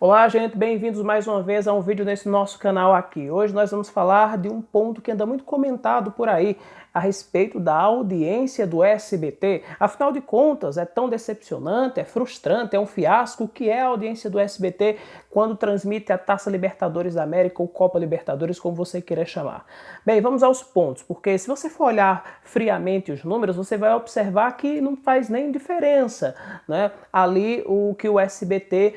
Olá, gente, bem-vindos mais uma vez a um vídeo nesse nosso canal aqui. Hoje nós vamos falar de um ponto que anda muito comentado por aí a respeito da audiência do SBT. Afinal de contas, é tão decepcionante, é frustrante, é um fiasco. O que é a audiência do SBT quando transmite a Taça Libertadores da América ou Copa Libertadores, como você queira chamar? Bem, vamos aos pontos, porque se você for olhar friamente os números, você vai observar que não faz nem diferença, né? Ali o que o SBT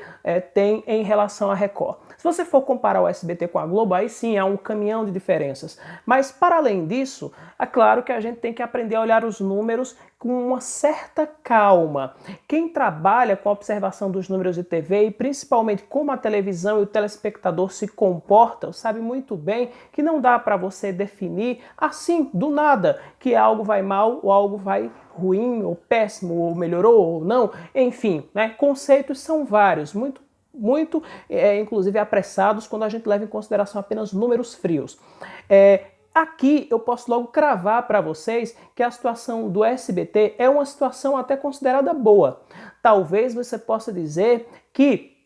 tem em relação à Record. Se você for comparar o SBT com a Globo, aí sim há um caminhão de diferenças. Mas para além disso, é claro que a gente tem que aprender a olhar os números com uma certa calma. Quem trabalha com a observação dos números de TV e principalmente como a televisão e o telespectador se comportam, sabe muito bem que não dá para você definir assim, do nada, que algo vai mal ou algo vai ruim ou péssimo ou melhorou ou não. Enfim, né? Conceitos são vários, inclusive apressados quando a gente leva em consideração apenas números frios. Aqui eu posso logo cravar para vocês que a situação do SBT é uma situação até considerada boa. Talvez você possa dizer que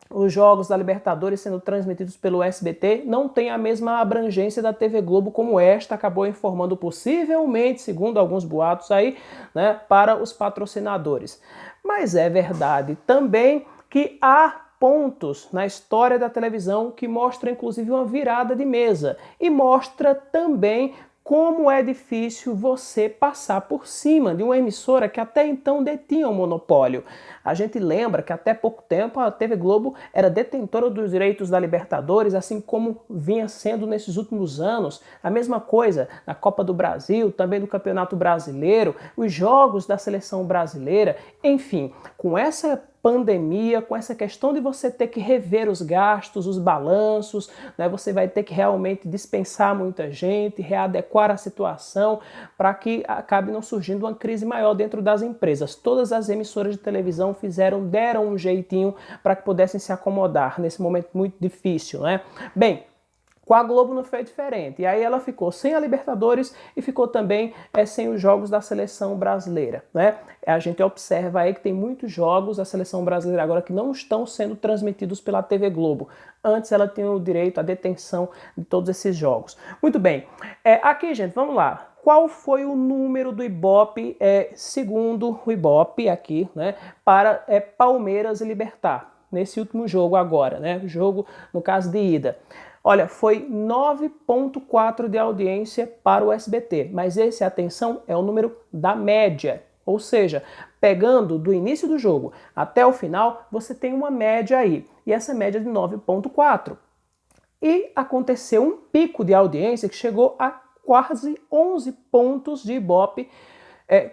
os jogos da Libertadores sendo transmitidos pelo SBT não têm a mesma abrangência da TV Globo, como esta acabou informando possivelmente, segundo alguns boatos aí, né, para os patrocinadores. Mas é verdade também que há pontos na história da televisão que mostram inclusive uma virada de mesa e mostra também como é difícil você passar por cima de uma emissora que até então detinha um monopólio. A gente lembra que até pouco tempo a TV Globo era detentora dos direitos da Libertadores, assim como vinha sendo nesses últimos anos. A mesma coisa na Copa do Brasil, também no Campeonato Brasileiro, os jogos da seleção brasileira, enfim, com essa pandemia, com essa questão de você ter que rever os gastos, os balanços, né? Você vai ter que realmente dispensar muita gente, readequar a situação para que acabe não surgindo uma crise maior dentro das empresas. Todas as emissoras de televisão deram um jeitinho para que pudessem se acomodar nesse momento muito difícil, né? Bem, com a Globo não foi diferente. E aí ela ficou sem a Libertadores e ficou também sem os jogos da seleção brasileira, né? A gente observa aí que tem muitos jogos da seleção brasileira agora que não estão sendo transmitidos pela TV Globo. Antes ela tinha o direito à detenção de todos esses jogos. Muito bem. Aqui, gente, vamos lá. Qual foi o número do Ibope, segundo o Ibope aqui, né, para Palmeiras e Libertad, nesse último jogo agora, né? O jogo, no caso de ida. Olha, foi 9,4 de audiência para o SBT, mas esse, atenção, é o número da média. Ou seja, pegando do início do jogo até o final, você tem uma média aí. E essa média é de 9,4. E aconteceu um pico de audiência que chegou a quase 11 pontos de Ibope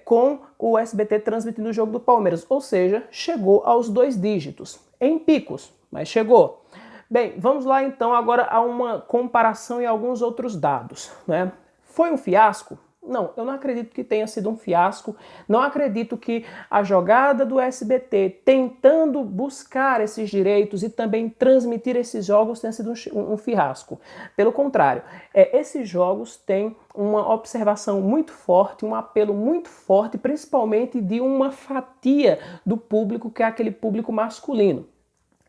com o SBT transmitindo o jogo do Palmeiras. Ou seja, chegou aos 2 dígitos. Em picos, mas chegou. Bem, vamos lá então agora a uma comparação e alguns outros dados, né? Foi um fiasco? Não, eu não acredito que tenha sido um fiasco, não acredito que a jogada do SBT tentando buscar esses direitos e também transmitir esses jogos tenha sido um fiasco. Pelo contrário, esses jogos têm uma observação muito forte, um apelo muito forte, principalmente de uma fatia do público que é aquele público masculino.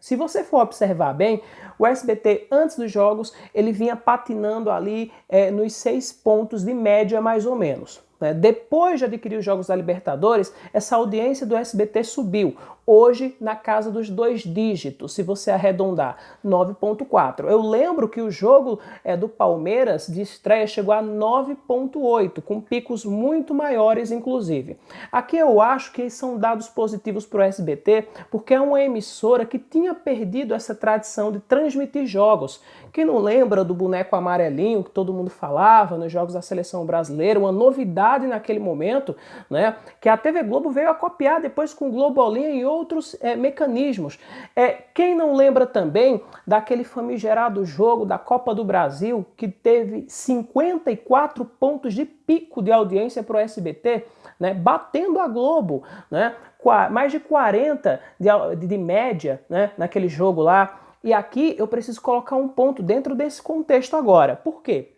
Se você for observar bem, o SBT, antes dos jogos, ele vinha patinando ali nos 6 pontos de média, mais ou menos. Depois de adquirir os jogos da Libertadores, essa audiência do SBT subiu. Hoje, na casa dos 2 dígitos, se você arredondar, 9,4. Eu lembro que o jogo do Palmeiras de estreia chegou a 9,8, com picos muito maiores, inclusive. Aqui eu acho que são dados positivos para o SBT, porque é uma emissora que tinha perdido essa tradição de transmitir jogos. Quem não lembra do boneco amarelinho que todo mundo falava nos jogos da seleção brasileira, uma novidade naquele momento, né, que a TV Globo veio a copiar depois com o Globolinha e outros mecanismos. Quem não lembra também daquele famigerado jogo da Copa do Brasil que teve 54 pontos de pico de audiência para o SBT, né, batendo a Globo, né, mais de 40 de média, né, naquele jogo lá. E aqui eu preciso colocar um ponto dentro desse contexto agora. Por quê?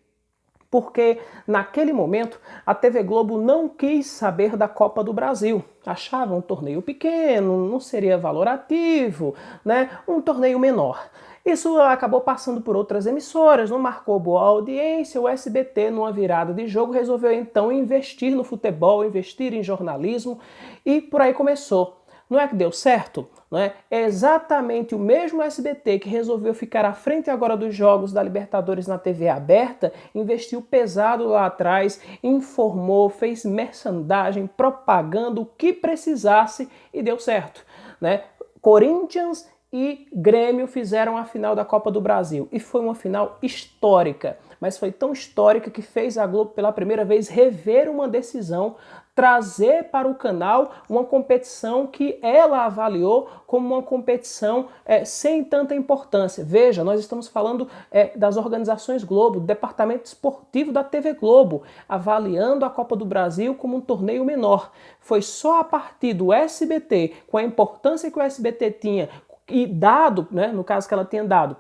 Porque naquele momento a TV Globo não quis saber da Copa do Brasil. Achava um torneio pequeno, não seria valorativo, né? Um torneio menor. Isso acabou passando por outras emissoras, não marcou boa audiência. O SBT, numa virada de jogo, resolveu então investir no futebol, investir em jornalismo e por aí começou. Não é que deu certo? Não é? É exatamente o mesmo SBT que resolveu ficar à frente agora dos jogos da Libertadores na TV aberta, investiu pesado lá atrás, informou, fez merchandising, propaganda, o que precisasse e deu certo. Né? Corinthians e Grêmio fizeram a final da Copa do Brasil e foi uma final histórica, mas foi tão histórica que fez a Globo pela primeira vez rever uma decisão, trazer para o canal uma competição que ela avaliou como uma competição sem tanta importância. Veja, nós estamos falando das organizações Globo, do departamento esportivo da TV Globo, avaliando a Copa do Brasil como um torneio menor. Foi só a partir do SBT, com a importância que o SBT tinha, e dado, né, no caso que ela tinha dado,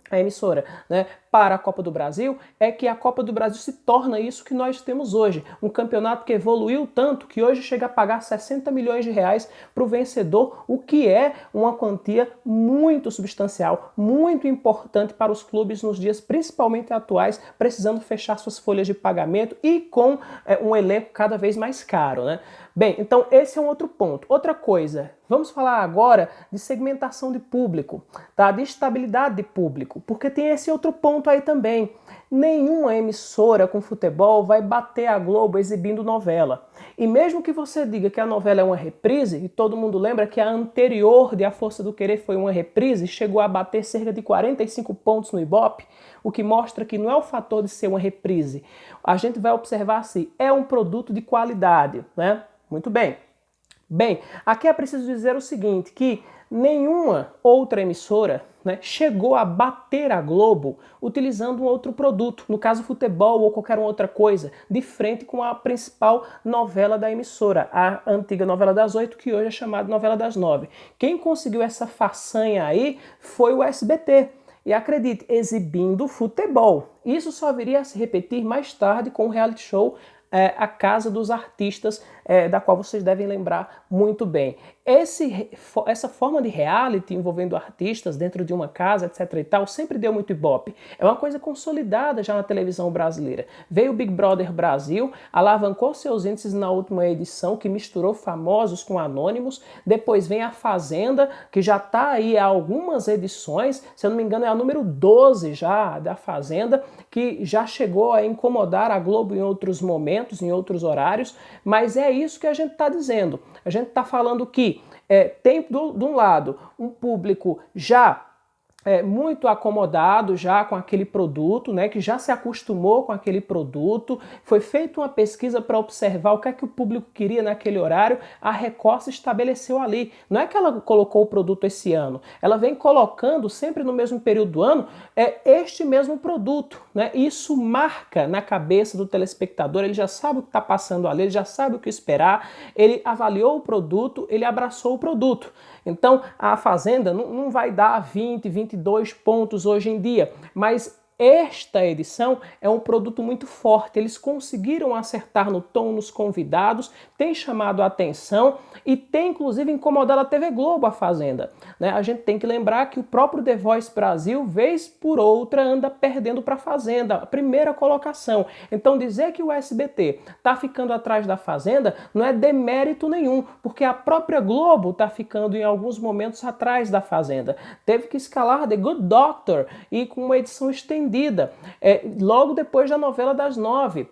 a emissora, né, para a Copa do Brasil, é que a Copa do Brasil se torna isso que nós temos hoje. Um campeonato que evoluiu tanto que hoje chega a pagar 60 milhões de reais para o vencedor, o que é uma quantia muito substancial, muito importante para os clubes nos dias principalmente atuais, precisando fechar suas folhas de pagamento e com um elenco cada vez mais caro, né? Bem, então esse é um outro ponto. Outra coisa, vamos falar agora de segmentação de público, tá? De estabilidade de público, porque tem esse outro ponto aí também. Nenhuma emissora com futebol vai bater a Globo exibindo novela. E mesmo que você diga que a novela é uma reprise, e todo mundo lembra que a anterior de A Força do Querer foi uma reprise, chegou a bater cerca de 45 pontos no Ibope, o que mostra que não é o fator de ser uma reprise. A gente vai observar se é um produto de qualidade, né? Muito bem. Bem, aqui é preciso dizer o seguinte, que nenhuma outra emissora, né, chegou a bater a Globo utilizando um outro produto, no caso futebol ou qualquer outra coisa, de frente com a principal novela da emissora, a antiga novela das 8, que hoje é chamada novela das 9. Quem conseguiu essa façanha aí foi o SBT. E acredite, exibindo futebol. Isso só viria a se repetir mais tarde com o reality show A Casa dos Artistas, da qual vocês devem lembrar muito bem. Essa forma de reality envolvendo artistas dentro de uma casa, etc e tal, sempre deu muito ibope. É uma coisa consolidada já na televisão brasileira. Veio o Big Brother Brasil, alavancou seus índices na última edição, que misturou famosos com anônimos. Depois vem a Fazenda, que já está aí há algumas edições, se eu não me engano é a número 12 já da Fazenda, que já chegou a incomodar a Globo em outros momentos, em outros horários, mas é isso que a gente está dizendo. A gente está falando que tem, de um lado, um público já muito acomodado já com aquele produto, né, que já se acostumou com aquele produto, foi feita uma pesquisa para observar o que é que o público queria naquele horário, a Record se estabeleceu ali. Não é que ela colocou o produto esse ano, ela vem colocando sempre no mesmo período do ano este mesmo produto, né? Isso marca na cabeça do telespectador, ele já sabe o que está passando ali, ele já sabe o que esperar, ele avaliou o produto, ele abraçou o produto. Então a Fazenda não vai dar 20, 22 pontos hoje em dia, mas esta edição é um produto muito forte. Eles conseguiram acertar no tom nos convidados, tem chamado a atenção e tem inclusive incomodado a TV Globo, a Fazenda. Né? A gente tem que lembrar que o próprio The Voice Brasil, vez por outra, anda perdendo para a Fazenda, a primeira colocação. Então dizer que o SBT está ficando atrás da Fazenda não é demérito nenhum, porque a própria Globo está ficando em alguns momentos atrás da Fazenda. Teve que escalar The Good Doctor e com uma edição estendida, logo depois da novela das 9,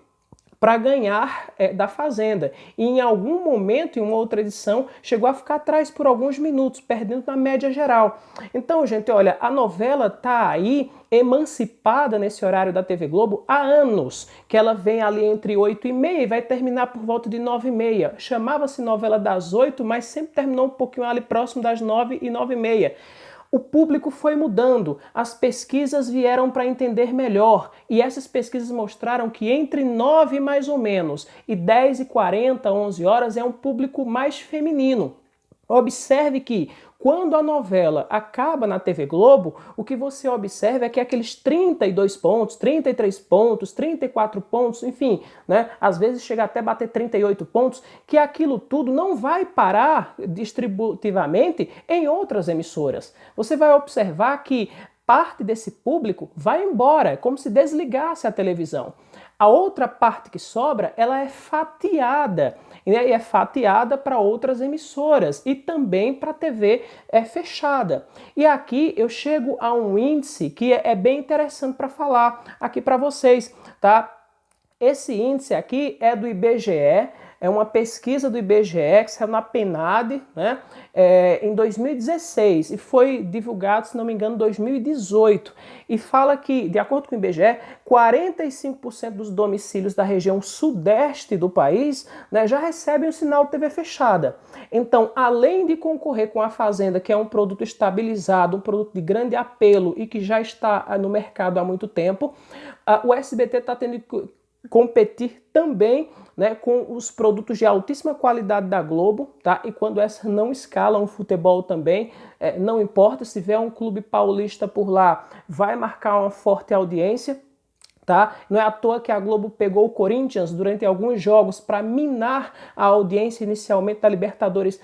para ganhar da Fazenda. E em algum momento, em uma outra edição, chegou a ficar atrás por alguns minutos, perdendo na média geral. Então, gente, olha, a novela tá aí emancipada nesse horário da TV Globo há anos, que ela vem ali entre 8h30 e vai terminar por volta de 9h30. Chamava-se novela das 8, mas sempre terminou um pouquinho ali próximo das 9 e 9h30. O público foi mudando, as pesquisas vieram para entender melhor e essas pesquisas mostraram que entre 9 mais ou menos e 10h40, 11 horas é um público mais feminino. Observe que Quando a novela acaba na TV Globo, o que você observa é que aqueles 32 pontos, 33 pontos, 34 pontos, enfim, né, às vezes chega até bater 38 pontos, que aquilo tudo não vai parar distributivamente em outras emissoras. Você vai observar que parte desse público vai embora, é como se desligasse a televisão. A outra parte que sobra, ela é fatiada, e é fatiada para outras emissoras e também para a TV fechada. E aqui eu chego a um índice que é bem interessante para falar aqui para vocês, tá? Esse índice aqui é do IBGE, é uma pesquisa do IBGE que saiu na PNAD, né, em 2016 e foi divulgado, se não me engano, em 2018. E fala que, de acordo com o IBGE, 45% dos domicílios da região sudeste do país, né, já recebem o sinal de TV fechada. Então, além de concorrer com a Fazenda, que é um produto estabilizado, um produto de grande apelo e que já está no mercado há muito tempo, o SBT está tendo que competir também, né, com os produtos de altíssima qualidade da Globo, tá? E quando essa não escala, um futebol também, não importa, se tiver um clube paulista por lá, vai marcar uma forte audiência. Tá? Não é à toa que a Globo pegou o Corinthians durante alguns jogos para minar a audiência inicialmente da Libertadores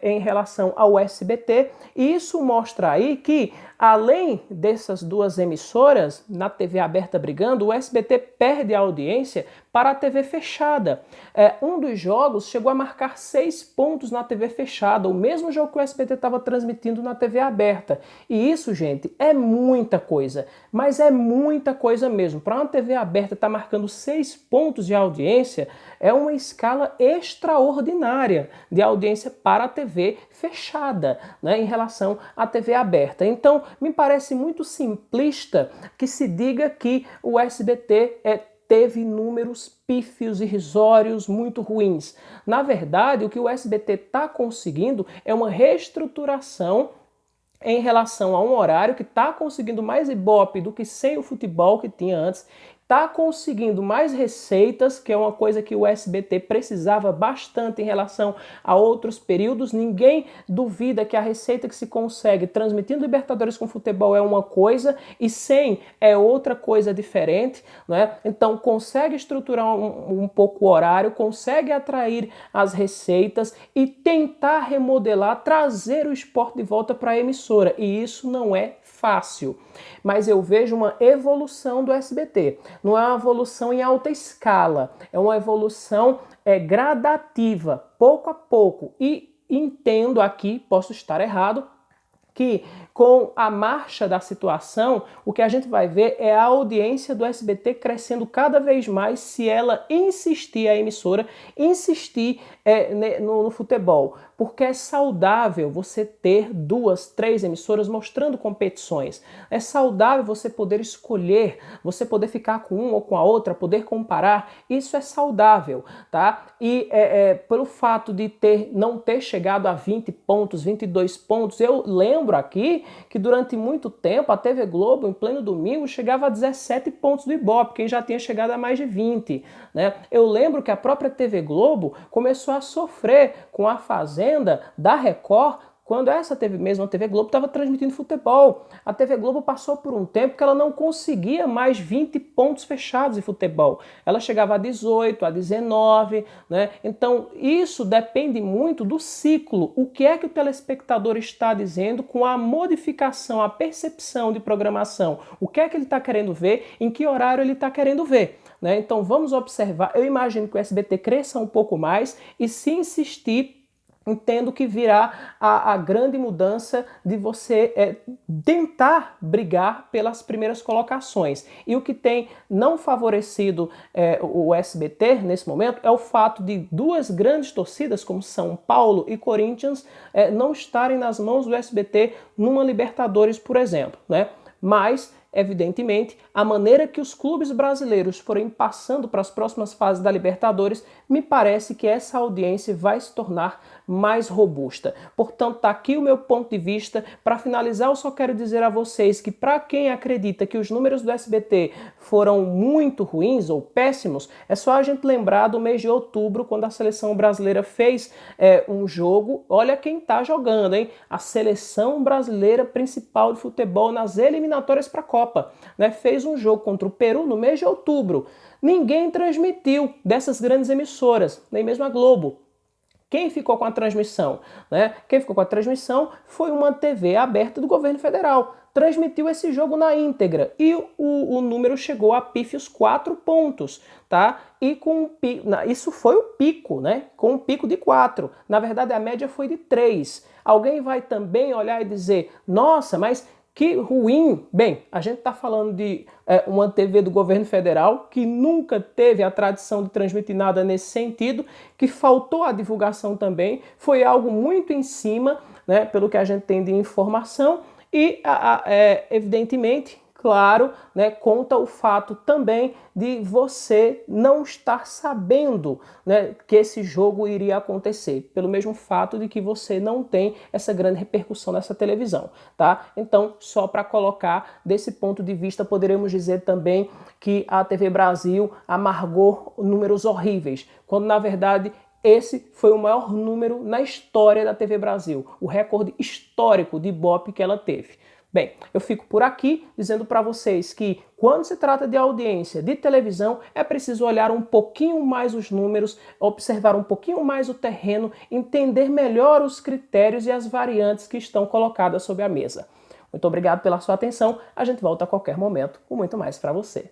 em relação ao SBT. E isso mostra aí que, além dessas duas emissoras, na TV aberta brigando, o SBT perde a audiência para a TV fechada. Um dos jogos chegou a marcar 6 pontos na TV fechada, o mesmo jogo que o SBT estava transmitindo na TV aberta. E isso, gente, é muita coisa, mas é muita coisa mesmo. Para uma TV aberta estar marcando 6 pontos de audiência, é uma escala extraordinária de audiência para a TV fechada, né, em relação à TV aberta. Então, me parece muito simplista que se diga que o SBT teve números pífios, irrisórios, muito ruins. Na verdade, o que o SBT está conseguindo é uma reestruturação em relação a um horário que está conseguindo mais ibope do que sem o futebol que tinha antes, está conseguindo mais receitas, que é uma coisa que o SBT precisava bastante em relação a outros períodos. Ninguém duvida que a receita que se consegue transmitindo Libertadores com futebol é uma coisa e sem é outra coisa diferente, né? Então consegue estruturar um pouco o horário, consegue atrair as receitas e tentar remodelar, trazer o esporte de volta para a emissora. E isso não é fácil, mas eu vejo uma evolução do SBT. Não é uma evolução em alta escala, é uma evolução gradativa, pouco a pouco. E entendo aqui, posso estar errado, que com a marcha da situação, o que a gente vai ver é a audiência do SBT crescendo cada vez mais se ela insistir, a emissora, insistir no futebol. Porque é saudável você ter 2, 3 emissoras mostrando competições. É saudável você poder escolher, você poder ficar com uma ou com a outra, poder comparar. Isso é saudável, tá? E pelo fato de não ter chegado a 20 pontos, 22 pontos, eu lembro aqui que durante muito tempo a TV Globo, em pleno domingo, chegava a 17 pontos do Ibope, quem já tinha chegado a mais de 20, né? Eu lembro que a própria TV Globo começou a sofrer com a Fazenda da Record, quando essa mesma TV Globo estava transmitindo futebol. A TV Globo passou por um tempo que ela não conseguia mais 20 pontos fechados em futebol. Ela chegava a 18, a 19, né? Então isso depende muito do ciclo. O que é que o telespectador está dizendo com a modificação, a percepção de programação? O que é que ele está querendo ver? Em que horário ele está querendo ver? Né? Então vamos observar. Eu imagino que o SBT cresça um pouco mais e, se insistir, entendo que virá a grande mudança de você tentar brigar pelas primeiras colocações. E o que tem não favorecido o SBT nesse momento é o fato de 2 grandes torcidas, como São Paulo e Corinthians, não estarem nas mãos do SBT numa Libertadores, por exemplo, né? Mas, evidentemente, a maneira que os clubes brasileiros forem passando para as próximas fases da Libertadores, me parece que essa audiência vai se tornar mais robusta. Portanto, está aqui o meu ponto de vista. Para finalizar, eu só quero dizer a vocês que para quem acredita que os números do SBT foram muito ruins ou péssimos, é só a gente lembrar do mês de outubro, quando a seleção brasileira fez um jogo. Olha quem está jogando, hein? A seleção brasileira principal de futebol nas eliminatórias para a Copa, né? Fez um jogo contra o Peru no mês de outubro. Ninguém transmitiu dessas grandes emissoras, nem mesmo a Globo. Quem ficou com a transmissão? Né? Quem ficou com a transmissão foi uma TV aberta do governo federal. Transmitiu esse jogo na íntegra e o número chegou a pífios 4 pontos, tá? E com isso foi o pico, né? Com um pico de 4. Na verdade, a média foi de 3. Alguém vai também olhar e dizer, nossa, mas que ruim! Bem, a gente está falando de uma TV do governo federal que nunca teve a tradição de transmitir nada nesse sentido, que faltou a divulgação também, foi algo muito em cima, né, pelo que a gente tem de informação e, evidentemente, claro, né, conta o fato também de você não estar sabendo, né, que esse jogo iria acontecer, pelo mesmo fato de que você não tem essa grande repercussão nessa televisão, tá? Então, só para colocar desse ponto de vista, poderemos dizer também que a TV Brasil amargou números horríveis, quando na verdade esse foi o maior número na história da TV Brasil, o recorde histórico de Ibope que ela teve. Bem, eu fico por aqui dizendo para vocês que quando se trata de audiência de televisão, é preciso olhar um pouquinho mais os números, observar um pouquinho mais o terreno, entender melhor os critérios e as variantes que estão colocadas sobre a mesa. Muito obrigado pela sua atenção, a gente volta a qualquer momento com muito mais para você.